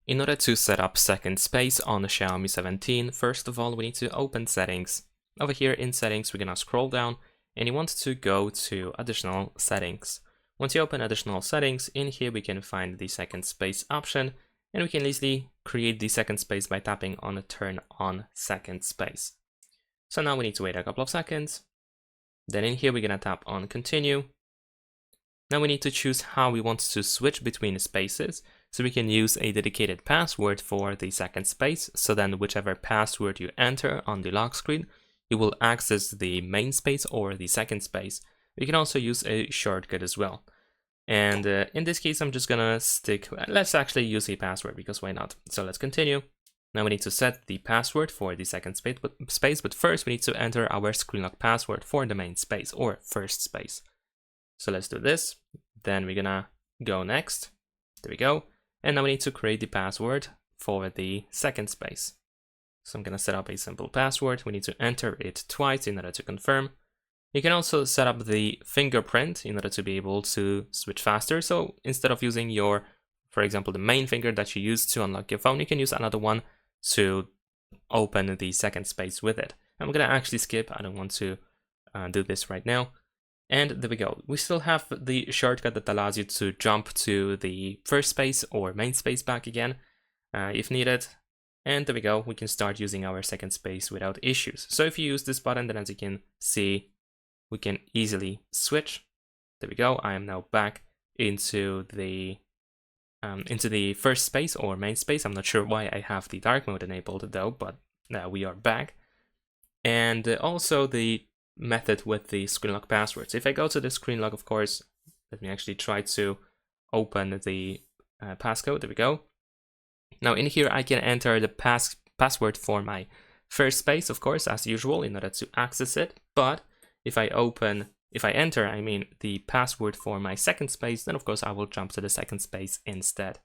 In order to set up second space on the Xiaomi 17, first of all, we need to open settings. Over here in settings, we're gonna scroll down and you want to go to additional settings. Once you open additional settings, in here we can find the second space option and we can easily create the second space by tapping on turn on second space. So now we need to wait a couple of seconds. Then in here, we're gonna tap on continue. Now we need to choose how we want to switch between spaces. So we can use a dedicated password for the second space. So then whichever password you enter on the lock screen, you will access the main space or the second space. You can also use a shortcut as well. And in this case, I'm just gonna let's actually use a password because why not? So let's continue. Now we need to set the password for the second space, but first we need to enter our screen lock password for the main space or first space. So let's do this. Then we're gonna go next. There we go. And now we need to create the password for the second space. So I'm gonna set up a simple password. We need to enter it twice in order to confirm. You can also set up the fingerprint in order to be able to switch faster. So instead of using your, for example, the main finger that you use to unlock your phone, you can use another one to open the second space with it. I'm gonna actually skip. I don't want to do this right now. And there we go. We still have the shortcut that allows you to jump to the first space or main space back again if needed. And there we go. We can start using our second space without issues. So if you use this button, then as you can see, we can easily switch. There we go. I am now back into the first space or main space. I'm not sure why I have the dark mode enabled though, but now we are back. And also the method with the screen lock passwords. If I go to the screen lock, of course, let me actually try to open the passcode. There we go. Now in here, I can enter the password for my first space, of course, as usual, in order to access it. But if I enter, I mean, the password for my second space, then of course I will jump to the second space instead.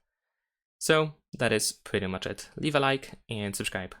So that is pretty much it. Leave a like and subscribe.